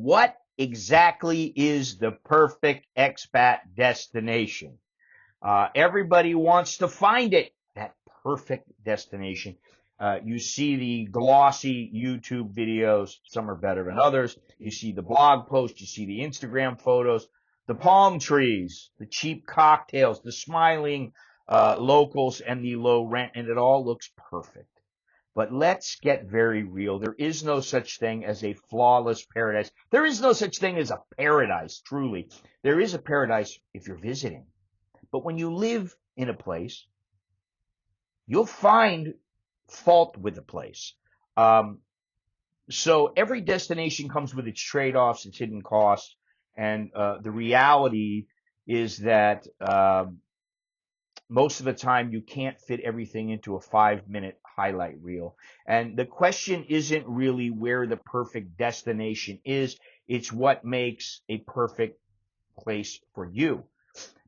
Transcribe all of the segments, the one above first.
What exactly is the perfect expat destination? Everybody wants to find it, that perfect destination. You see the glossy YouTube videos. Some are better than others. You see the blog posts. You see the Instagram photos, the palm trees, the cheap cocktails, the smiling locals, and the low rent, and it all looks perfect. But let's get very real. There is no such thing as a flawless paradise. There is no such thing as a paradise, truly. There is a paradise if you're visiting. But when you live in a place, you'll find fault with the place. So every destination comes with its trade-offs, its hidden costs, and the reality is that most of the time you can't fit everything into a 5-minute highlight reel. And the question isn't really where the perfect destination is, it's what makes a perfect place for you.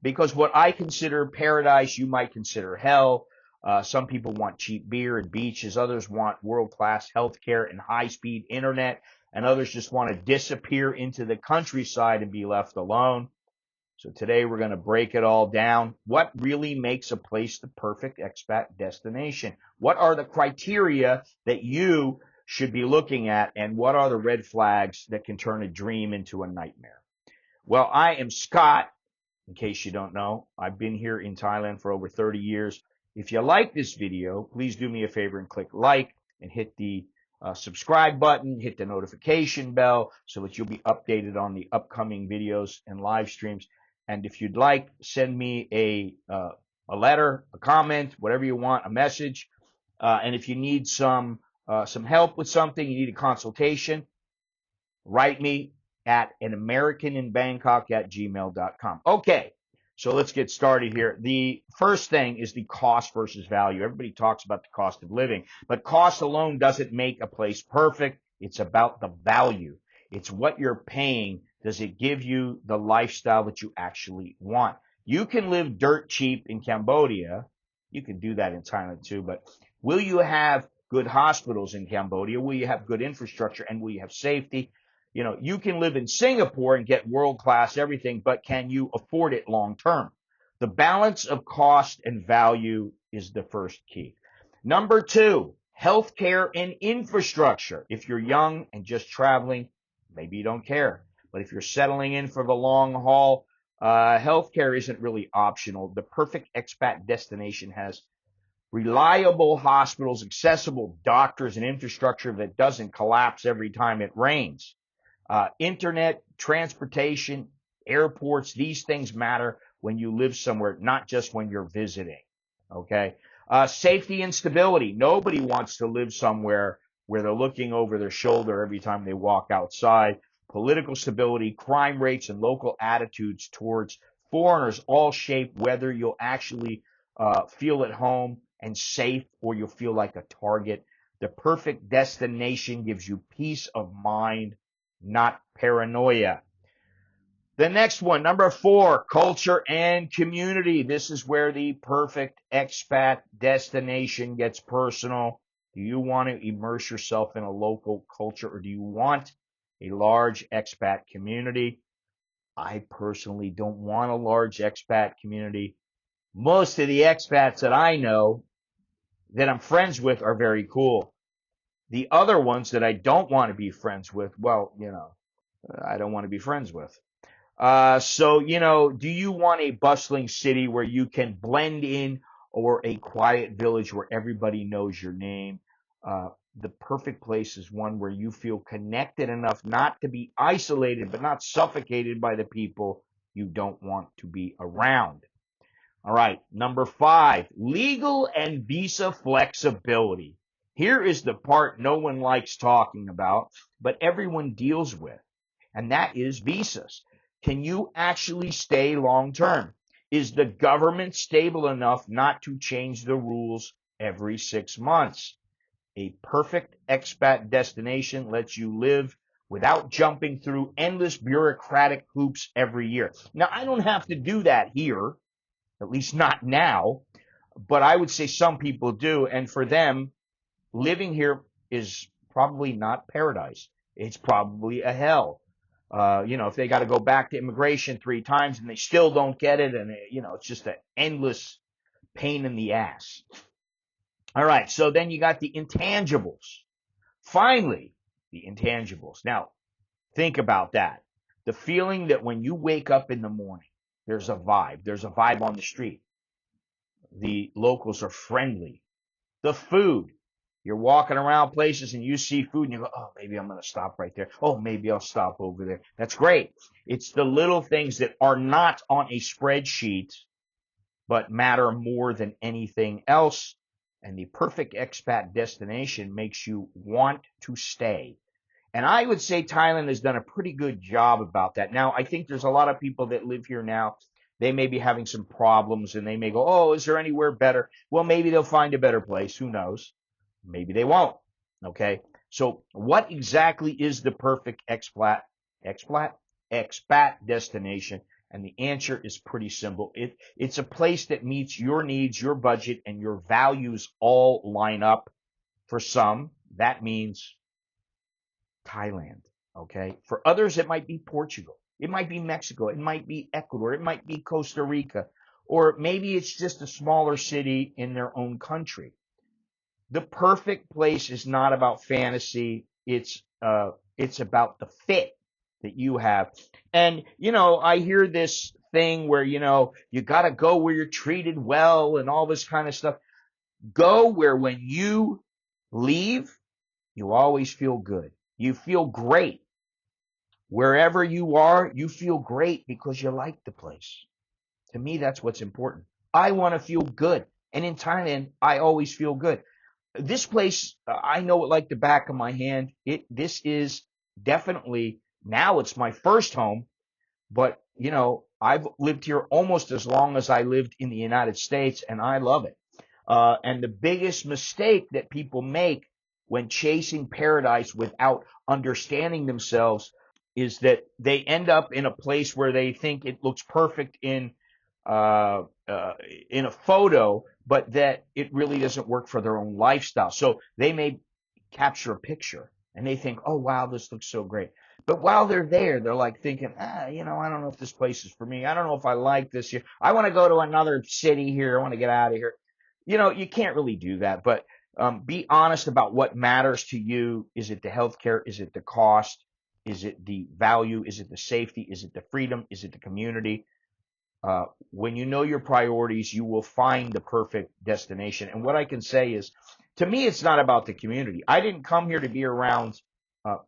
Because what I consider paradise, you might consider hell. Some people want cheap beer and beaches. Others want world-class healthcare and high-speed internet. And others just want to disappear into the countryside and be left alone. So today we're going to break it all down. What really makes a place the perfect expat destination? What are the criteria that you should be looking at? And what are the red flags that can turn a dream into a nightmare? Well, I am Scott. In case you don't know, I've been here in Thailand for over 30 years. If you like this video, please do me a favor and click like and hit the subscribe button, hit the notification bell so that you'll be updated on the upcoming videos and live streams. And if you'd like, send me a letter, a comment, whatever you want, a message. And if you need some help with something, you need a consultation, write me at anamericaninbangkok@gmail.com. Okay, so let's get started here. The first thing is the cost versus value. Everybody talks about the cost of living, but cost alone doesn't make a place perfect. It's about the value. It's what you're paying. Does it give you the lifestyle that you actually want? You can live dirt cheap in Cambodia. You can do that in Thailand too, but will you have good hospitals in Cambodia? Will you have good infrastructure? And will you have safety? You know, you can live in Singapore and get world-class everything, but can you afford it long-term? The balance of cost and value is the first key. Number two, healthcare and infrastructure. If you're young and just traveling, maybe you don't care. But if you're settling in for the long haul, healthcare isn't really optional. The perfect expat destination has reliable hospitals, accessible doctors, and infrastructure that doesn't collapse every time it rains. Internet, transportation, airports, these things matter when you live somewhere, not just when you're visiting, okay? Safety and stability. Nobody wants to live somewhere where they're looking over their shoulder every time they walk outside. Political stability, crime rates, and local attitudes towards foreigners all shape whether you'll actually feel at home and safe or you'll feel like a target. The perfect destination gives you peace of mind, not paranoia. The next one, number 4, culture and community. This is where the perfect expat destination gets personal. Do you want to immerse yourself in a local culture, or do you want a large expat community? I personally don't want a large expat community. Most of the expats that I know that I'm friends with are very cool. The other ones that I don't want to be friends with, well, you know, I don't want to be friends with. So, you know, do you want a bustling city where you can blend in, or a quiet village where everybody knows your name? The perfect place is one where you feel connected enough not to be isolated, but not suffocated by the people you don't want to be around. All right, number 5, legal and visa flexibility. Here is the part no one likes talking about, but everyone deals with, and that is visas. Can you actually stay long term? Is the government stable enough not to change the rules every 6 months? A perfect expat destination lets you live without jumping through endless bureaucratic hoops every year. Now, I don't have to do that here, at least not now, but I would say some people do, and for them, living here is probably not paradise. It's probably a hell. If they got to go back to immigration 3 times and they still don't get it, and it's just an endless pain in the ass. All right, so then you got the intangibles. Finally, the intangibles. Now, think about that. The feeling that when you wake up in the morning, there's a vibe. There's a vibe on the street. The locals are friendly. The food. You're walking around places and you see food and you go, oh, maybe I'm going to stop right there. Oh, maybe I'll stop over there. That's great. It's the little things that are not on a spreadsheet, but matter more than anything else. And the perfect expat destination makes you want to stay. And I would say Thailand has done a pretty good job about that. Now, I think there's a lot of people that live here now. They may be having some problems and they may go, oh, is there anywhere better? Well, maybe they'll find a better place. Who knows? Maybe they won't. Okay. So what exactly is the perfect expat destination? And the answer is pretty simple. It's a place that meets your needs, your budget, and your values all line up. For some, that means Thailand. Okay. For others, it might be Portugal. It might be Mexico. It might be Ecuador. It might be Costa Rica. Or maybe it's just a smaller city in their own country. The perfect place is not about fantasy. It's about the fit that you have. And, I hear this thing where, you got to go where you're treated well and all this kind of stuff. Go where when you leave, you always feel good. You feel great. Wherever you are, you feel great because you like the place. To me, that's what's important. I want to feel good. And in Thailand, I always feel good. This place, I know it like the back of my hand. This is definitely, now it's my first home, but I've lived here almost as long as I lived in the United States, and I love it. And the biggest mistake that people make when chasing paradise without understanding themselves is that they end up in a place where they think it looks perfect in a photo, but that it really doesn't work for their own lifestyle. So they may capture a picture and they think, oh, wow, this looks so great. But while they're there, they're like thinking, I don't know if this place is for me. I don't know if I like this here. I want to go to another city here. I want to get out of here. You can't really do that, but be honest about what matters to you. Is it the healthcare? Is it the cost? Is it the value? Is it the safety? Is it the freedom? Is it the community? When you know your priorities, you will find the perfect destination. And what I can say is, to me, it's not about the community. I didn't come here to be around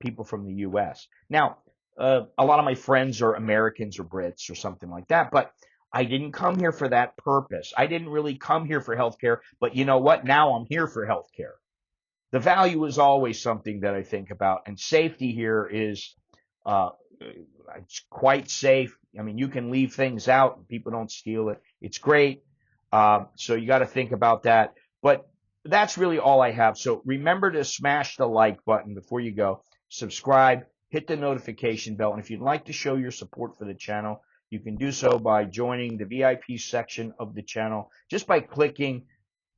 people from the U.S. Now, a lot of my friends are Americans or Brits or something like that, but I didn't come here for that purpose. I didn't really come here for healthcare, but you know what? Now I'm here for healthcare. The value is always something that I think about, and safety here is it's quite safe. I mean, you can leave things out and people don't steal it. It's great. So you got to think about that. But that's really all I have. So remember to smash the like button before you go. Subscribe, hit the notification bell. And if you'd like to show your support for the channel, you can do so by joining the VIP section of the channel just by clicking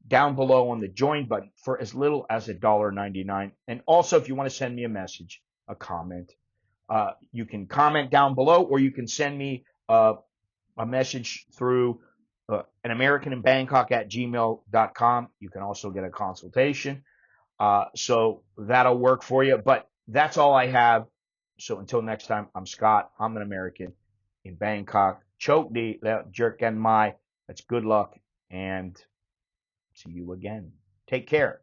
down below on the join button for as little as $1.99. And also, if you want to send me a message, a comment, you can comment down below, or you can send me a message through an American in Bangkok at gmail.com. You can also get a consultation. So that'll work for you. But that's all I have. So until next time, I'm Scott. I'm an American in Bangkok. Chok di jerk and my. That's good luck, and see you again. Take care.